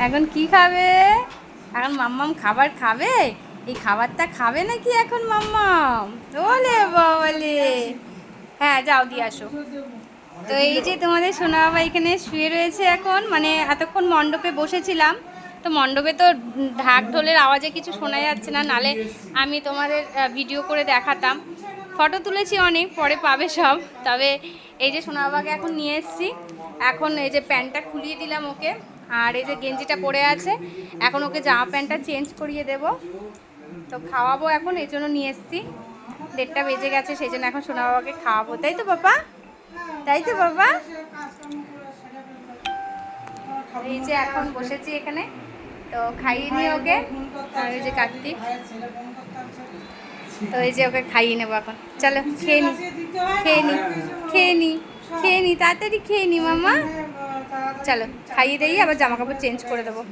এখন কি খাবে? এখন মাম্মাম খাবার খাবে? এই খাবারটা খাবে নাকি এখন মাম্মাম? ওলে বলে। হ্যাঁ যাও দিয়ে আসো। তো এই যে তোমাদের সোনা বাবা এখানে শুয়ে রয়েছে এখন, মানে এতক্ষণ মণ্ডপে বসেছিলাম, তো মণ্ডপে তো ঢাক ঢোলের আওয়াজে কিছু শোনা যাচ্ছে না, নালে আমি তোমাদের ভিডিও করে দেখাতাম। ফটো তুলেছি অনেক, পরে পাবে সব। তবে এই যে সোনা বাবাকে এখন নিয়ে এসেছি, এখন এই যে প্যান্টটা খুলিয়ে দিলাম ওকে, আর এই যে গেঞ্জিটা পরে আছে, এখন ওকে জামা প্যান্টটা চেঞ্জ করিয়ে দেব। তো খাওয়াবো এখন, এই জন্য নিয়ে এসেছি। 1:30 বেজে গেছে, সেই জন্য এখন সোনা বাবাকে খাওয়াবো, তাই তো বাবা? তাই তো বাবা? এই যে এখন বসেছি এখানে, তো খাইয়ে নি ওকে। আর এই যে কার্তিক, তো এই যে ওকে খাইয়ে নেবো এখন। চলো খেয়ে নি, খেয়ে নি, খেয়ে নি, খেয়ে নি, তাড়াতাড়ি খেয়ে নি মামা। চলো খাইয়ে দিয়ে আবার জামা কাপড় চেঞ্জ করে দেবো।